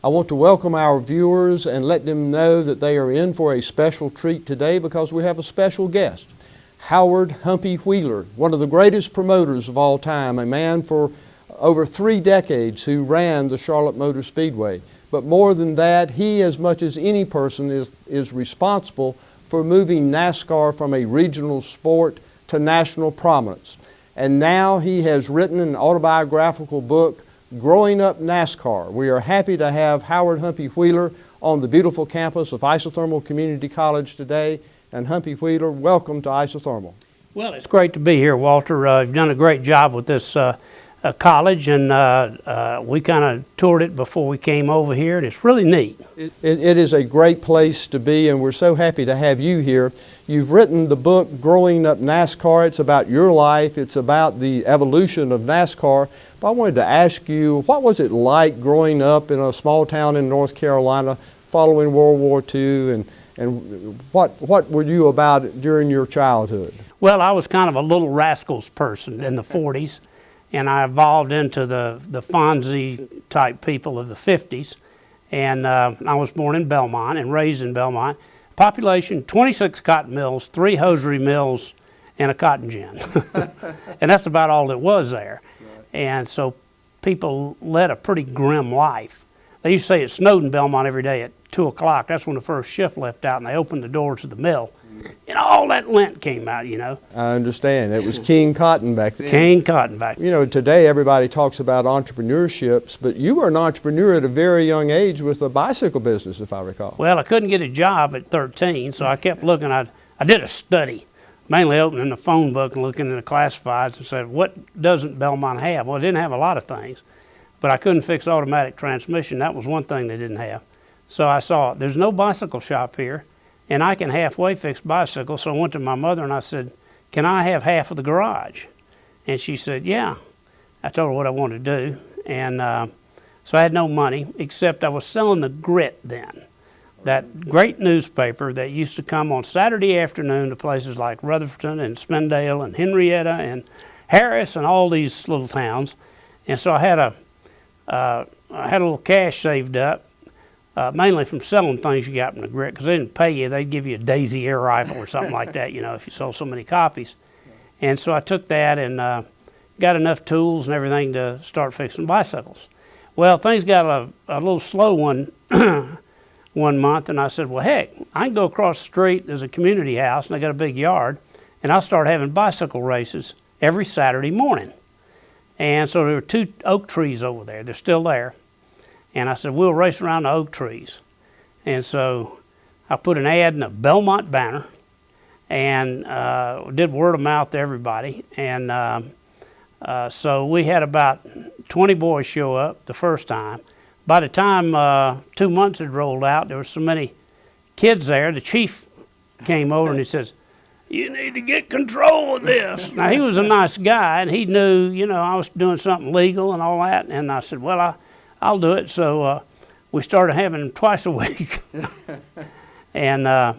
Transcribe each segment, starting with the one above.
I want to welcome our viewers and let them know that they are in for a special treat today because we have a special guest, Howard Humpy Wheeler, one of the greatest promoters of all time, a man for over 3 decades who ran the Charlotte Motor Speedway. But more than that, he, as much as any person, is responsible for moving NASCAR from a regional sport to national prominence. And now he has written an autobiographical book, Growing Up NASCAR. We are happy to have Howard Humpy Wheeler on the beautiful campus of Isothermal Community College today. And Humpy Wheeler, welcome to Isothermal. Well, it's great to be here, Walter. You've done a great job with this college, and we kind of toured it before we came over here, and it's really neat. It is a great place to be, and we're so happy to have you here. You've written the book, Growing Up NASCAR. It's about your life. It's about the evolution of NASCAR. But I wanted to ask you, what was it like growing up in a small town in North Carolina following World War II, and what were you about during your childhood? Well, I was kind of a little rascals person in the 40s, and I evolved into the Fonzie type people of the 50s. And I was born in Belmont and raised in Belmont. Population, 26 cotton mills, 3 hosiery mills, and a cotton gin. And that's about all it was there. Right. And so people led a pretty grim life. They used to say it snowed in Belmont every day at 2 o'clock. That's when the first shift left out, and they opened the doors to the mill. And all that lint came out, you know. I understand. It was King Cotton back then. King Cotton back then. You know, today everybody talks about entrepreneurships, but you were an entrepreneur at a very young age with a bicycle business, if I recall. Well, I couldn't get a job at 13, so I kept looking. I did a study, mainly opening the phone book and looking in the classifieds and said, what doesn't Belmont have? Well, it didn't have a lot of things, but I couldn't fix automatic transmission. That was one thing they didn't have. So I saw, there's no bicycle shop here, and I can halfway fix bicycles. So I went to my mother and I said, can I have half of the garage? And she said, yeah. I told her what I wanted to do. And so I had no money, except I was selling the Grit then. That great newspaper that used to come on Saturday afternoon to places like Rutherford and Spindale and Henrietta and Harris and all these little towns. And so I had a little cash saved up. Mainly from selling things you got from the Grit, because they didn't pay you. They'd give you a Daisy air rifle or something like that, you know, if you sold so many copies. And so I took that and got enough tools and everything to start fixing bicycles. Well, things got a little slow one month, and I said, well, heck, I can go across the street. There's a community house, and I got a big yard, and I'll start having bicycle races every Saturday morning. And so there were 2 oak trees over there. They're still there. And I said, we'll race around the oak trees. And so I put an ad in a Belmont Banner and did word of mouth to everybody. And so we had about 20 boys show up the first time. By the time 2 months had rolled out, there were so many kids there. The chief came over and he says, you need to get control of this. Now, he was a nice guy, and he knew, you know, I was doing something legal and all that. And I said, well, I'll do it. So we started having them twice a week. And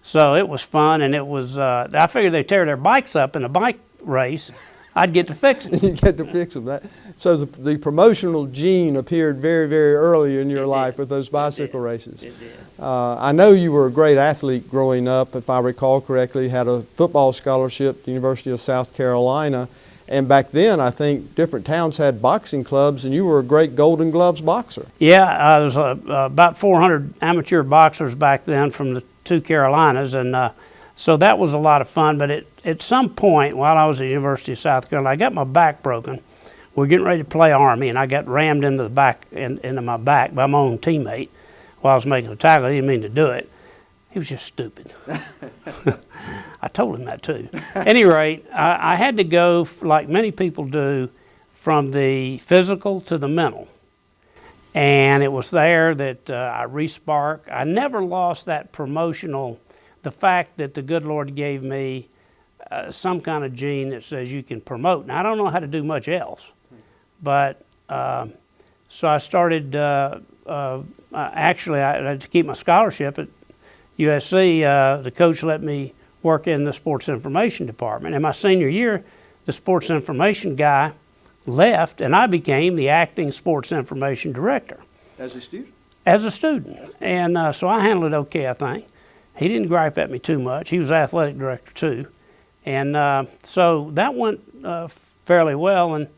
so it was fun, and it was, I figured they'd tear their bikes up in a bike race. I'd get to fix them. You get to fix them. So the promotional gene appeared very, very early in your life with those bicycle races. It did. I know you were a great athlete growing up, if I recall correctly. You had a football scholarship at the University of South Carolina. And back then, I think different towns had boxing clubs, and you were a great Golden Gloves boxer. Yeah, there was about 400 amateur boxers back then from the 2 Carolinas, and so that was a lot of fun. But at some point, while I was at the University of South Carolina, I got my back broken. We were getting ready to play Army, and I got rammed into my back by my own teammate while I was making a tackle. He didn't mean to do it. He was just stupid. I told him that too. At any rate, I had to go, like many people do, from the physical to the mental. And it was there that I re-sparked. I never lost that promotional, the fact that the good Lord gave me some kind of gene that says you can promote. Now, I don't know how to do much else. But so I started, actually, to keep my scholarship at USC, the coach let me work in the sports information department. In my senior year, the sports information guy left, and I became the acting sports information director. As a student? as a student. And so I handled it okay, I think. He didn't gripe at me too much. He was athletic director too. And so that went fairly well. And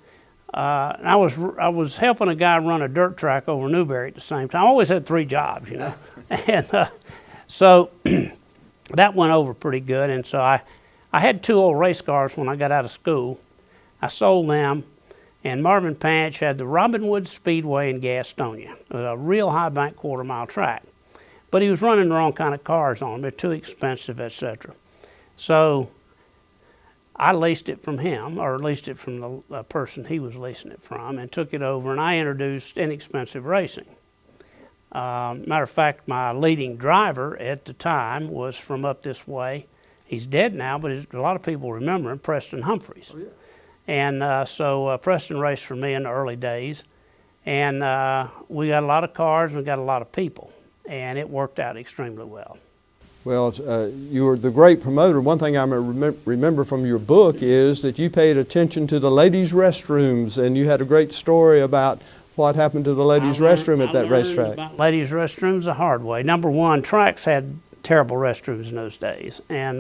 I was helping a guy run a dirt track over Newberry at the same time. I always had 3 jobs, you know. And so that went over pretty good. And so I had 2 old race cars when I got out of school. I sold them. And Marvin Panch had the Robinwood Speedway in Gastonia. It was a real high bank quarter-mile track. But he was running the wrong kind of cars on them. They're too expensive, etc. So I leased it from him, or leased it from the person he was leasing it from, and took it over, and I introduced inexpensive racing. Matter of fact, my leading driver at the time was from up this way. He's dead now, but a lot of people remember him, Preston Humphreys. Oh, yeah. And so Preston raced for me in the early days, and we got a lot of cars and we got a lot of people, and it worked out extremely well. Well, you were the great promoter. One thing I remember from your book is that you paid attention to the ladies' restrooms, and you had a great story about what happened to the ladies' restroom at that racetrack. About ladies' restrooms the hard way. Number one, tracks had terrible restrooms in those days, and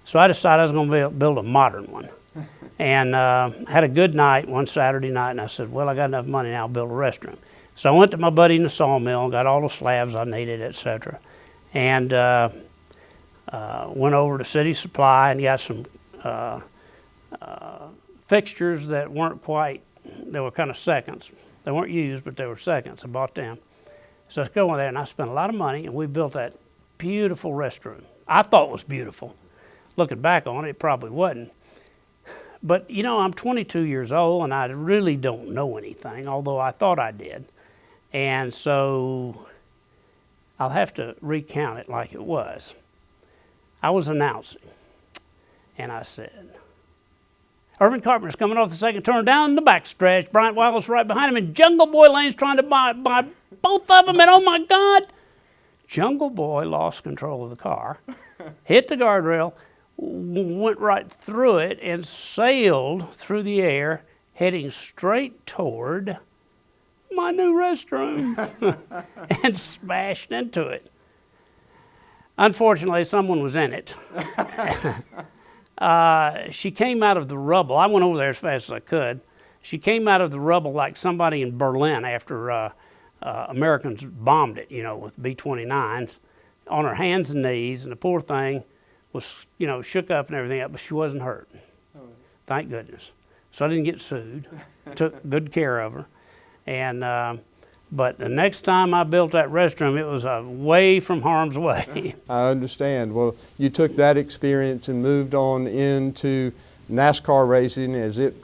so I decided I was going to build a modern one. And had a good night one Saturday night, and I said, well, I got enough money now, I'll build a restroom. So I went to my buddy in the sawmill and got all the slabs I needed, etc. And went over to City Supply and got some fixtures that weren't quite, they were kind of seconds. They weren't used, but they were seconds. I bought them. So I go in there, and I spent a lot of money, and we built that beautiful restroom. I thought it was beautiful. Looking back on it, it probably wasn't. But, you know, I'm 22 years old, and I really don't know anything, although I thought I did. And so I'll have to recount it like it was. I was announcing, and I said, Irvin Carpenter's coming off the second turn down the backstretch. Bryant Wallace right behind him, and Jungle Boy Lane's trying to buy both of them, and oh my God, Jungle Boy lost control of the car, hit the guardrail, went right through it and sailed through the air, heading straight toward my new restroom and smashed into it. Unfortunately, someone was in it. She came out of the rubble. I went over there as fast as I could. She came out of the rubble like somebody in Berlin after Americans bombed it, you know, with B-29s, on her hands and knees, and the poor thing was, you know, shook up and everything, but she wasn't hurt. Oh. Thank goodness. So I didn't get sued. Took good care of her. And but the next time I built that restroom, it was away from harm's way. I understand. Well, you took that experience and moved on into NASCAR racing as it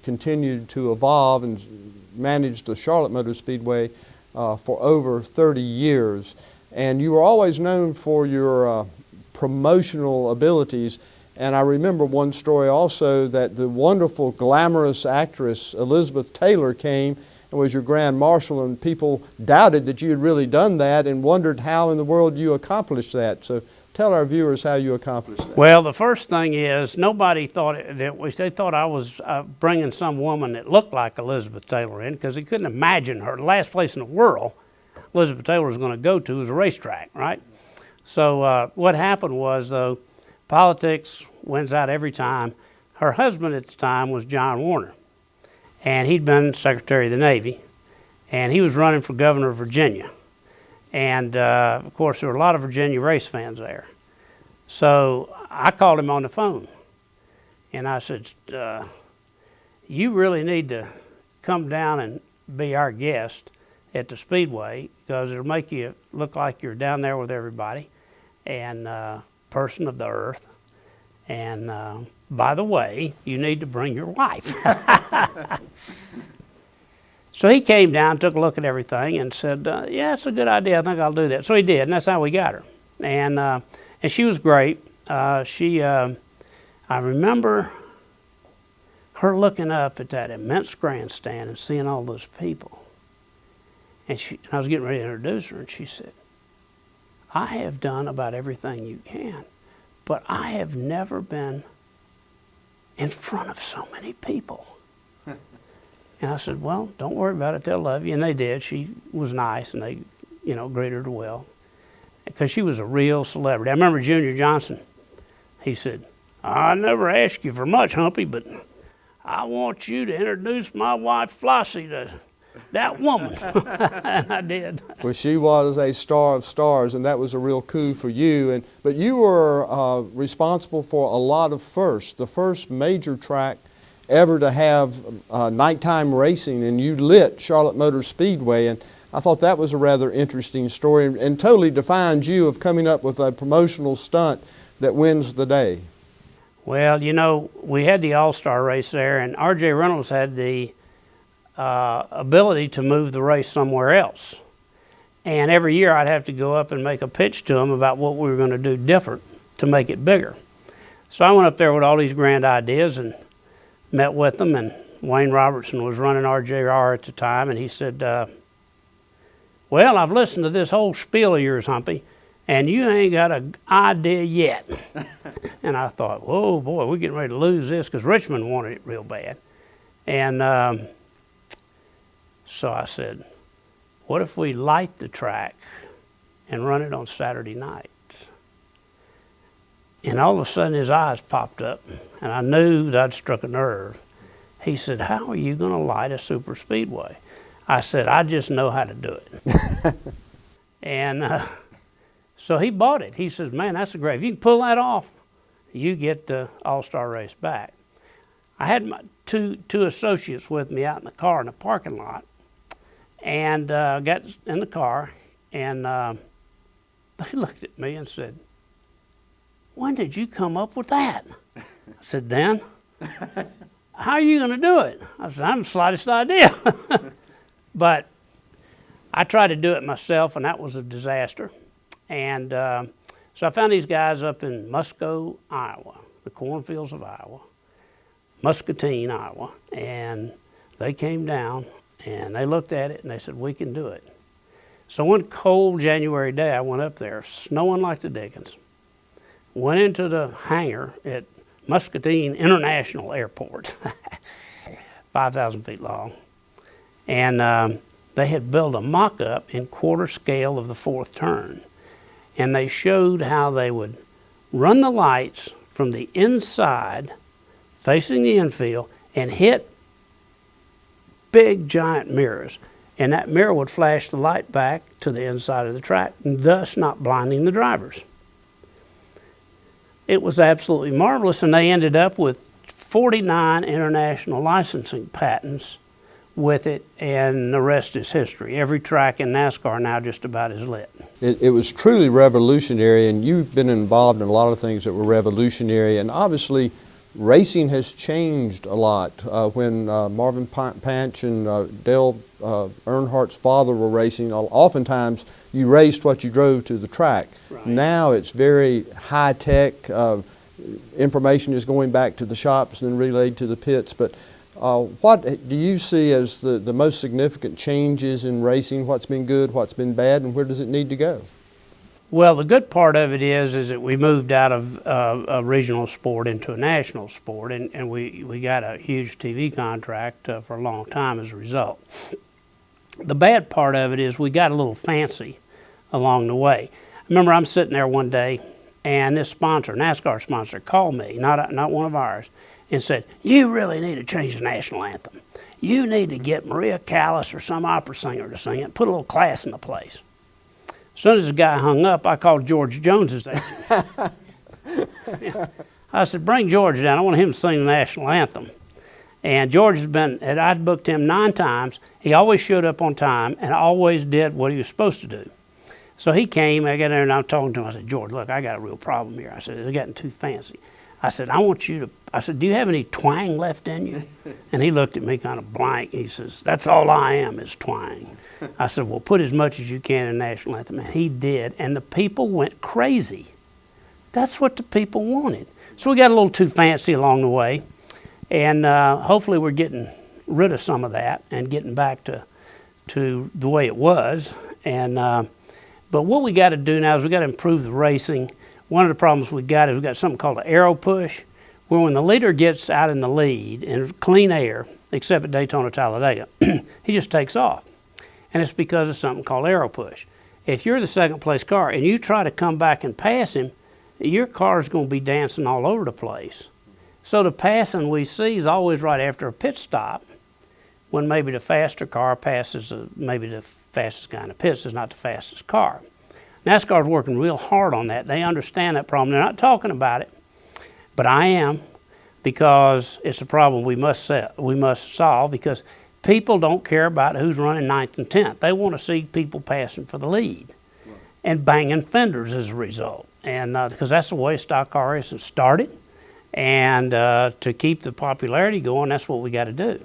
continued to evolve, and managed the Charlotte Motor Speedway for over 30 years. And you were always known for your promotional abilities. And I remember one story also that the wonderful, glamorous actress Elizabeth Taylor came and was your grand marshal, and people doubted that you had really done that and wondered how in the world you accomplished that. So tell our viewers how you accomplished that. Well, the first thing is, nobody thought they thought I was bringing some woman that looked like Elizabeth Taylor in, because they couldn't imagine her. The last place in the world Elizabeth Taylor was going to go to was a racetrack, right? So what happened was, though, politics wins out every time. Her husband at the time was John Warner, and he'd been Secretary of the Navy, and he was running for governor of Virginia. And of course, there were a lot of Virginia race fans there. So I called him on the phone, and I said, you really need to come down and be our guest at the Speedway, because it'll make you look like you're down there with everybody, and person of the earth. And by the way, you need to bring your wife. So he came down, took a look at everything, and said, yeah, it's a good idea. I think I'll do that. So he did, and that's how we got her. And she was great. I remember her looking up at that immense grandstand and seeing all those people. And I was getting ready to introduce her, and she said, I have done about everything you can, but I have never been in front of so many people. And I said, well, don't worry about it, they'll love you. And they did. She was nice, and they, you know, greeted her well, because she was a real celebrity. I remember Junior Johnson, he said, "I never asked you for much, Humpy, but I want you to introduce my wife Flossie to that woman." And I did. Well, she was a star of stars, and that was a real coup for you. But you were responsible for a lot of firsts. The first major track ever to have nighttime racing, and you lit Charlotte Motor Speedway. And I thought that was a rather interesting story, and totally defines you of coming up with a promotional stunt that wins the day. Well, you know, we had the All-Star race there, and R.J. Reynolds had the ability to move the race somewhere else. And every year I'd have to go up and make a pitch to him about what we were going to do different to make it bigger. So I went up there with all these grand ideas and met with them, and Wayne Robertson was running RJR at the time, and he said, "Well, I've listened to this whole spiel of yours, Humpy, and you ain't got an idea yet." And I thought, whoa, boy, we're getting ready to lose this, because Richmond wanted it real bad. And so I said, what if we light the track and run it on Saturday night? And all of a sudden his eyes popped up, and I knew that I'd struck a nerve. He said, "How are you going to light a super speedway?" I said, "I just know how to do it." And so he bought it. He says, "Man, that's a great, if you can pull that off, you get the All-Star race back." I had my two associates with me out in the car in the parking lot, and got in the car, and they looked at me and said, "When did you come up with that?" I said, "Dan, how are you going to do it?" I said, "I haven't the slightest idea." But I tried to do it myself, and that was a disaster. And so I found these guys up in Musco, Iowa, the cornfields of Iowa, Muscatine, Iowa, and they came down and they looked at it and they said, "We can do it." So one cold January day, I went up there, snowing like the dickens, went into the hangar at Muscatine International Airport, 5,000 feet long, and they had built a mock-up in quarter scale of the fourth turn, and they showed how they would run the lights from the inside facing the infield and hit big giant mirrors, and that mirror would flash the light back to the inside of the track, thus not blinding the drivers. It was absolutely marvelous, and they ended up with 49 international licensing patents with it, and the rest is history. Every track in NASCAR now just about is lit. It was truly revolutionary, and you've been involved in a lot of things that were revolutionary, and obviously racing has changed a lot. When Marvin Panch and Dale Earnhardt's father were racing, oftentimes you raced what you drove to the track. Right. Now it's very high tech. Information is going back to the shops and then relayed to the pits. But what do you see as the most significant changes in racing? What's been good, what's been bad, and where does it need to go? Well, the good part of it is that we moved out of a regional sport into a national sport, and we got a huge TV contract for a long time as a result. The bad part of it is we got a little fancy along the way. I remember I'm sitting there one day, and this sponsor, NASCAR sponsor, called me, not one of ours, and said, "You really need to change the national anthem. You need to get Maria Callas or some opera singer to sing it, put a little class in the place." As soon as the guy hung up, I called George Jones's agent. I said, "Bring George down. I want him to sing the national anthem." And George I'd booked him 9 times. He always showed up on time and always did what he was supposed to do. So he came, I got there and I'm talking to him. I said, "George, look, I got a real problem here." I said, "It's getting too fancy." I said, I said, "Do you have any twang left in you?" And he looked at me kind of blank. He says, "That's all I am is twang." I said, "Well, put as much as you can in the national anthem." And he did, and the people went crazy. That's what the people wanted. So we got a little too fancy along the way, and hopefully we're getting rid of some of that and getting back to the way it was. And but what we got to do now is we got to improve the racing. One of the problems we got is we got something called an aero push, where when the leader gets out in the lead in clean air, except at Daytona, Talladega, he just takes off. And it's because of something called aero push. If you're the second place car and you try to come back and pass him, your car's going to be dancing all over the place. So the passing we see is always right after a pit stop, when maybe the faster car passes, maybe the fastest guy in the pits is not the fastest car. NASCAR's working real hard on that. They understand that problem. They're not talking about it, but I am, because it's a problem we must solve, because people don't care about who's running 9th and 10th. They want to see people passing for the lead and banging fenders as a result. And because that's the way stock car racing started. And to keep the popularity going, that's what we got to do.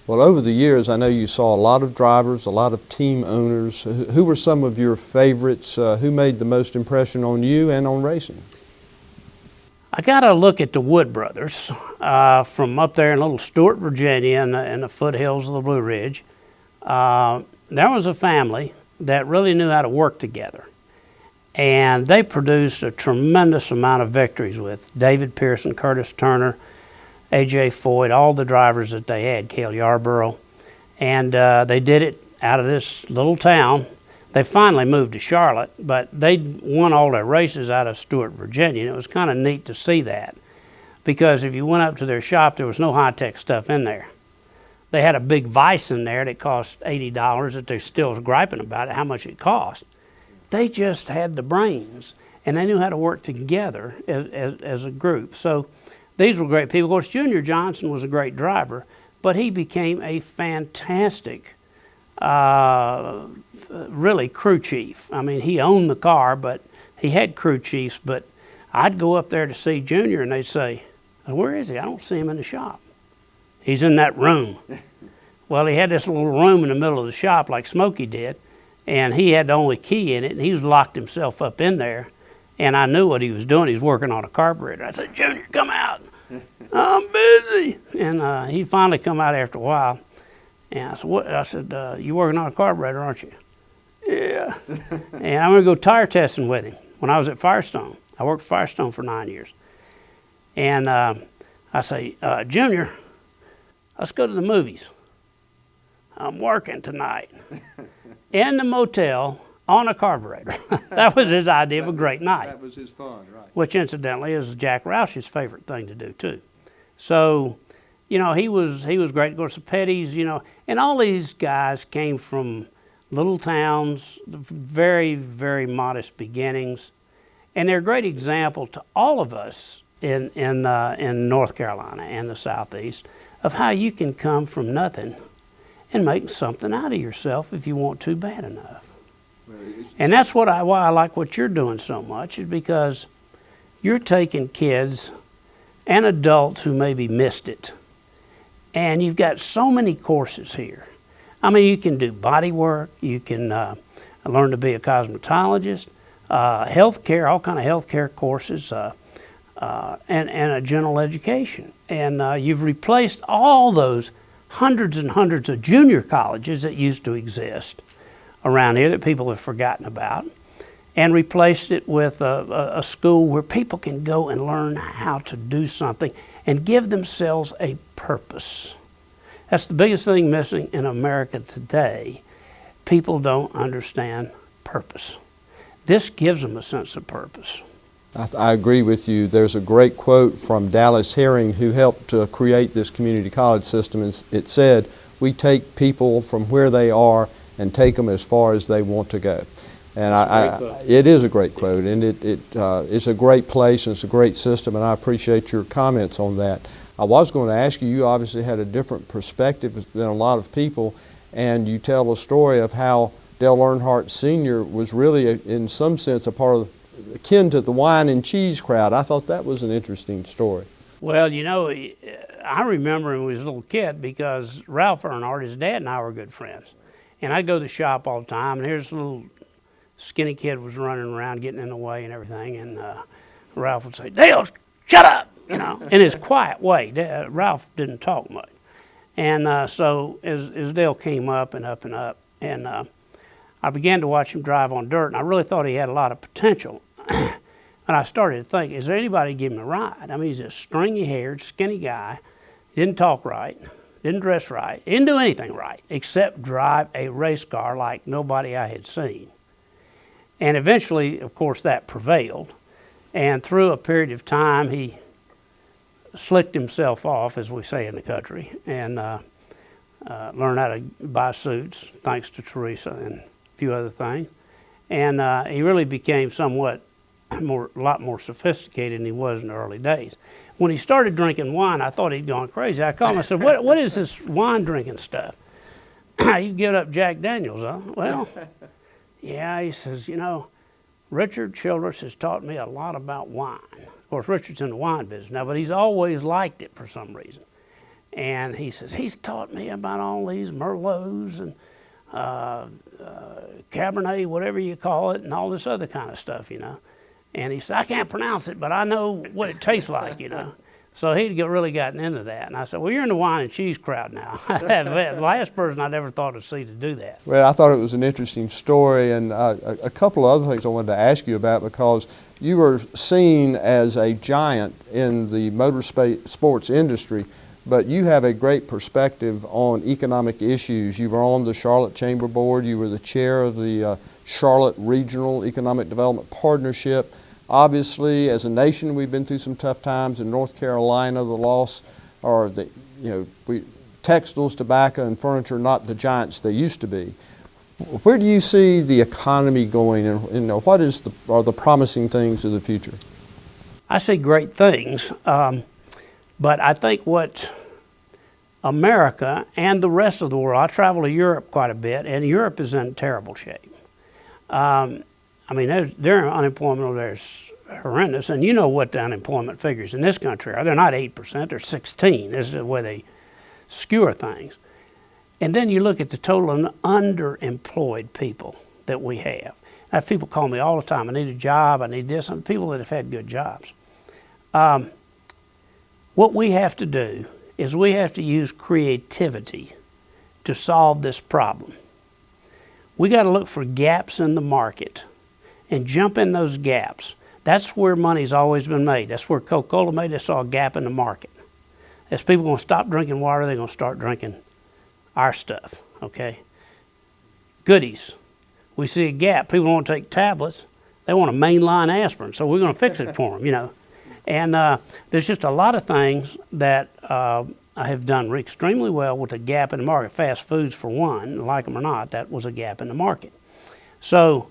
Well, over the years, I know you saw a lot of drivers, a lot of team owners. Who were some of your favorites? Who made the most impression on you and on racing? I got to look at the Wood brothers from up there in little Stewart, Virginia, in the foothills of the Blue Ridge. There was a family that really knew how to work together. And they produced a tremendous amount of victories with David Pearson, Curtis Turner, A.J. Foyt, all the drivers that they had, Cale Yarborough. And they did it out of this little town. They finally moved to Charlotte, but they won all their races out of Stewart, Virginia. And it was kind of neat to see that, because if you went up to their shop, there was no high-tech stuff in there. They had a big vise in there that cost $80 that they're still griping about it, how much it cost. They just had the brains, and they knew how to work together as a group. So these were great people. Of course, Junior Johnson was a great driver, but he became a fantastic, really crew chief. I mean, he owned the car, but he had crew chiefs. But I'd go up there to see Junior, and they'd say, "Where is he? I don't see him in the shop." "He's in that room." Well, he had this little room in the middle of the shop like Smokey did, and he had the only key in it, and he was locked himself up in there. And I knew what he was doing. He was working on a carburetor. I said, "Junior, come out." "I'm busy." And he finally come out after a while. And I said, "What?" I said, "You working on a carburetor, aren't you?" "Yeah." And I'm going to go tire testing with him. When I was at Firestone, I worked at Firestone for 9 years. And I say, "Junior, let's go to the movies." "I'm working tonight." In the motel on a carburetor. That was his idea of a great night. That was his fun, right? Which incidentally is Jack Roush's favorite thing to do too. So, you know, he was great. Of course, the Petties, you know, and all these guys came from little towns, very, very modest beginnings, and they're a great example to all of us in North Carolina and the Southeast of how you can come from nothing and make something out of yourself if you want to bad enough. And that's why I like what you're doing so much, is because you're taking kids and adults who maybe missed it, and you've got so many courses here. I mean, you can do body work, you can learn to be a cosmetologist, healthcare, all kind of healthcare courses, and a general education. And you've replaced all those hundreds and hundreds of junior colleges that used to exist around here that people have forgotten about, and replaced it with a school where people can go and learn how to do something and give themselves a purpose. That's the biggest thing missing in America today. People don't understand purpose. This gives them a sense of purpose. I agree with you. There's a great quote from Dallas Herring, who helped create this community college system. It said, "We take people from where they are and take them as far as they want to go." And it is a great quote, and it's a great place, and it's a great system, and I appreciate your comments on that. I was going to ask you, you obviously had a different perspective than a lot of people, and you tell a story of how Dale Earnhardt Sr. was really, in some sense, a part of, akin to the wine and cheese crowd. I thought that was an interesting story. Well, you know, I remember when he was a little kid, because Ralph Earnhardt, his dad, and I were good friends. And I'd go to the shop all the time, and here's a little skinny kid was running around getting in the way and everything, and Ralph would say, "Dale, shut up," you know, in his quiet way. Ralph didn't talk much. And so as Dale came up and up and up, and I began to watch him drive on dirt, and I really thought he had a lot of potential. And I started to think, is there anybody to give him a ride? I mean, he's a stringy-haired, skinny guy. He didn't talk right, didn't dress right, didn't do anything right, except drive a race car like nobody I had seen. And eventually, of course, that prevailed. And through a period of time, he slicked himself off, as we say in the country, and learned how to buy suits, thanks to Teresa and a few other things. And he really became somewhat a lot more sophisticated than he was in the early days. When he started drinking wine, I thought he'd gone crazy. I called him, I said, what is this wine drinking stuff? You give up Jack Daniels, huh? Well, yeah, he says, you know, Richard Childress has taught me a lot about wine. Of course, Richard's in the wine business now, but he's always liked it for some reason. And he says, he's taught me about all these Merlots and Cabernet, whatever you call it, and all this other kind of stuff, you know. And he said, I can't pronounce it, but I know what it tastes like, you know. So he'd really gotten into that. And I said, well, you're in the wine and cheese crowd now. The last person I'd ever thought to see to do that. Well, I thought it was an interesting story, and a couple of other things I wanted to ask you about, because you were seen as a giant in the motorsports industry, but you have a great perspective on economic issues. You were on the Charlotte Chamber Board. You were the chair of the Charlotte Regional Economic Development Partnership. Obviously, as a nation, we've been through some tough times. In North Carolina, the loss, or the, textiles, tobacco, and furniture, not the giants they used to be. Where do you see the economy going, and what are the promising things of the future? I see great things, but I think what America and the rest of the world, I travel to Europe quite a bit, and Europe is in terrible shape. I mean, their unemployment over there is horrendous, and you know what the unemployment figures in this country are. They're not 8%, they're 16. This is the way they skewer things. And then you look at the total of underemployed people that we have. I have people call me all the time, I need a job, I need this, and people that have had good jobs. What we have to do is we have to use creativity to solve this problem. We got to look for gaps in the market and jump in those gaps. That's where money's always been made. That's where Coca-Cola made. They saw a gap in the market. As people going to stop drinking water, they're going to start drinking our stuff, okay? Goodies. We see a gap. People want to take tablets. They want a mainline aspirin, so we're going to fix it for them, you know. And there's just a lot of things that I have done extremely well with a gap in the market. Fast foods, for one, like them or not, that was a gap in the market. So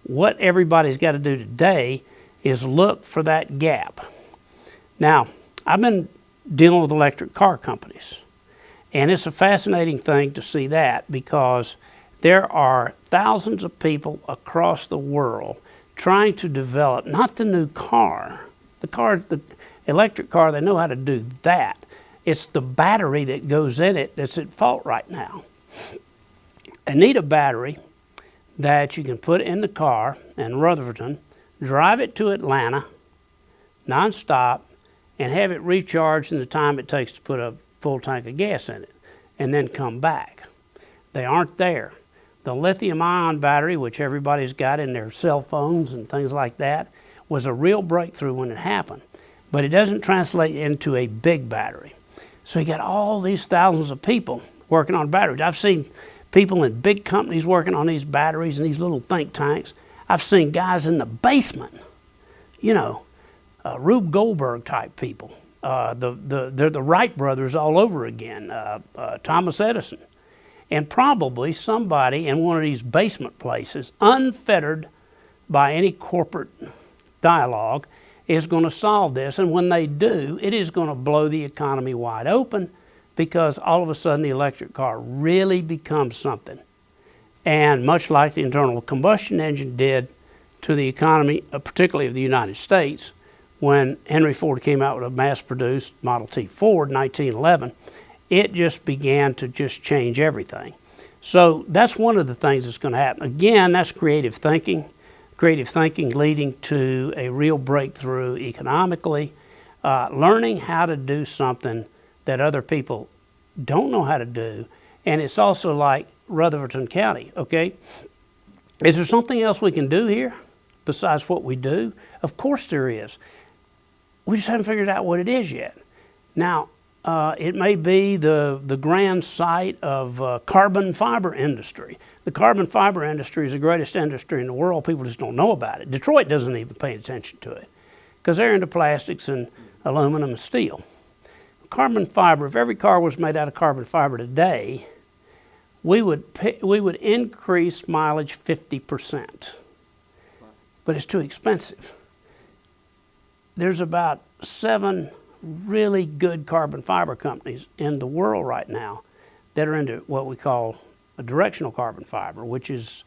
what everybody's got to do today is look for that gap. Now, I've been dealing with electric car companies, and it's a fascinating thing to see that, because there are thousands of people across the world trying to develop, not the new car, the electric car, they know how to do that. It's the battery that goes in it that's at fault right now. I need a battery that you can put in the car in Rutherford, drive it to Atlanta nonstop, and have it recharged in the time it takes to put a full tank of gas in it, and then come back. They aren't there. The lithium-ion battery, which everybody's got in their cell phones and things like that, was a real breakthrough when it happened, but it doesn't translate into a big battery. So you got all these thousands of people working on batteries. I've seen people in big companies working on these batteries and these little think tanks. I've seen guys in the basement, you know, Rube Goldberg type people. They're the Wright brothers all over again, Thomas Edison. And probably somebody in one of these basement places, unfettered by any corporate dialogue, is going to solve this. And when they do, it is going to blow the economy wide open, because all of a sudden the electric car really becomes something. And much like the internal combustion engine did to the economy, particularly of the United States, when Henry Ford came out with a mass-produced Model T Ford in 1911, it just began to just change everything. So that's one of the things that's going to happen. Again, that's creative thinking leading to a real breakthrough economically, learning how to do something that other people don't know how to do. And it's also like Rutherford County, okay? Is there something else we can do here besides what we do? Of course there is. We just haven't figured out what it is yet. Now, it may be the grand site of carbon fiber industry. The carbon fiber industry is the greatest industry in the world. People just don't know about it. Detroit doesn't even pay attention to it because they're into plastics and aluminum and steel. Carbon fiber, if every car was made out of carbon fiber today, we would increase mileage 50%. But it's too expensive. There's about 7 really good carbon fiber companies in the world right now that are into what we call a directional carbon fiber, which is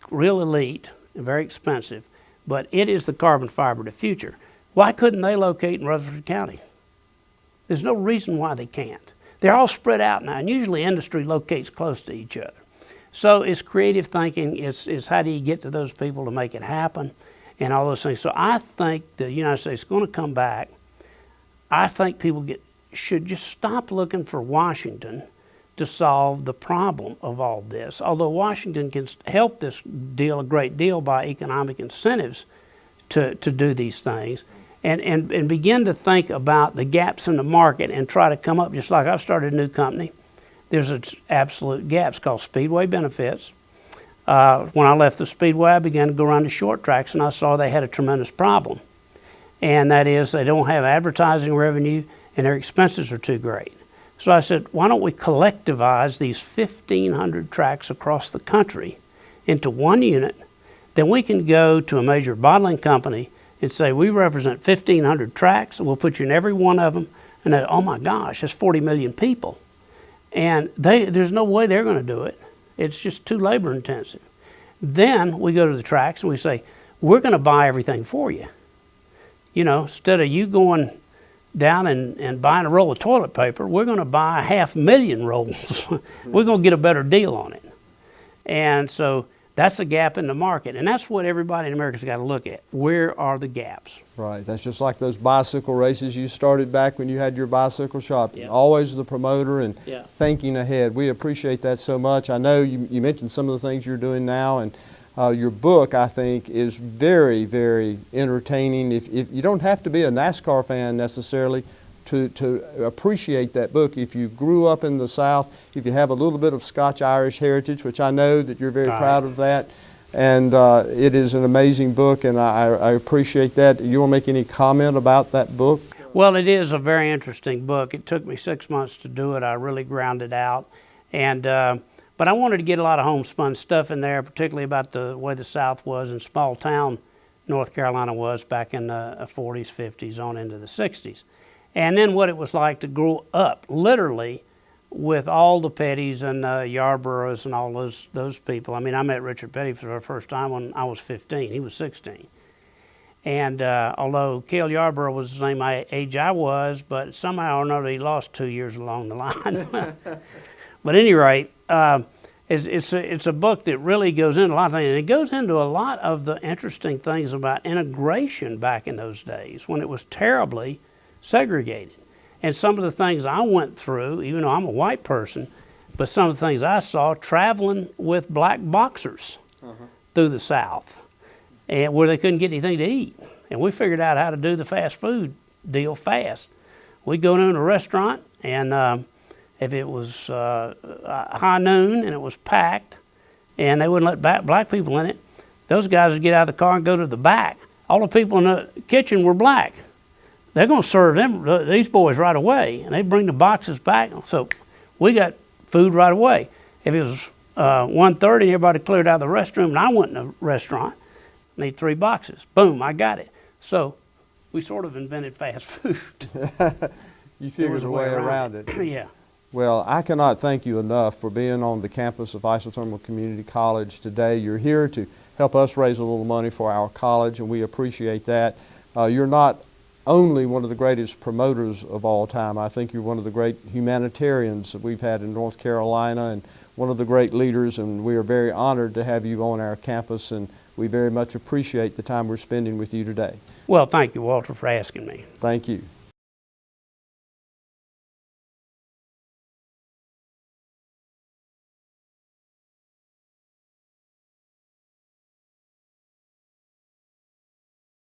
real elite and very expensive, but it is the carbon fiber of the future. Why couldn't they locate in Rutherford County? There's no reason why they can't. They're all spread out now, and usually industry locates close to each other. So it's creative thinking, it's how do you get to those people to make it happen, and all those things. So I think the United States is going to come back. I think people should just stop looking for Washington to solve the problem of all this. Although Washington can help this deal a great deal by economic incentives to do these things. And begin to think about the gaps in the market and try to come up, just like I've started a new company. There's an absolute gap. It's called Speedway Benefits. When I left the Speedway, I began to go around the short tracks, and I saw they had a tremendous problem. And that is they don't have advertising revenue, and their expenses are too great. So I said, why don't we collectivize these 1,500 tracks across the country into one unit? Then we can go to a major bottling company and say, we represent 1,500 tracks, and we'll put you in every one of them. And they, oh my gosh, that's 40 million people. And there's no way they're going to do it. It's just too labor intensive. Then we go to the tracks and we say, we're going to buy everything for you. You know, instead of you going down and buying a roll of toilet paper, we're going to buy 500,000 rolls. We're going to get a better deal on it. And so that's a gap in the market, and that's what everybody in America's got to look at. Where are the gaps? Right. That's just like those bicycle races you started back when you had your bicycle shop. Yep. Always the promoter and Yeah. thinking ahead. We appreciate that so much. I know you mentioned some of the things you're doing now, and your book, I think, is very, very entertaining. If you don't have to be a NASCAR fan necessarily to appreciate that book. If you grew up in the South, if you have a little bit of Scotch-Irish heritage, which I know that you're very proud of that, and it is an amazing book, and I appreciate that. You want to make any comment about that book? Well, it is a very interesting book. It took me 6 months to do it. I really ground it out, and but I wanted to get a lot of homespun stuff in there, particularly about the way the South was and small town North Carolina was back in the 40s, 50s, on into the 60s. And then what it was like to grow up, literally, with all the Pettys and Yarboroughs and all those people. I mean, I met Richard Petty for the first time when I was 15. He was 16. And although Cale Yarborough was the same age I was, but somehow or another he lost 2 years along the line. But at any rate, it's a book that really goes into a lot of things. And it goes into a lot of the interesting things about integration back in those days when it was terribly segregated. And some of the things I went through, even though I'm a white person, but some of the things I saw traveling with black boxers through the South, and where they couldn't get anything to eat. And we figured out how to do the fast food deal fast. We'd go into a restaurant, and if it was high noon and it was packed, and they wouldn't let black people in it, those guys would get out of the car and go to the back. All the people in the kitchen were black. They're going to serve these boys right away, and they bring the boxes back. So we got food right away. If it was 1:30, everybody cleared out of the restroom, and I went in the restaurant, need 3 boxes. Boom, I got it. So we sort of invented fast food. You figured a way around it. Yeah. Well, I cannot thank you enough for being on the campus of Isothermal Community College today. You're here to help us raise a little money for our college, and we appreciate that. You're not only one of the greatest promoters of all time. I think you're one of the great humanitarians that we've had in North Carolina and one of the great leaders, and we are very honored to have you on our campus, and we very much appreciate the time we're spending with you today. Well, thank you, Walter, for asking me. Thank you.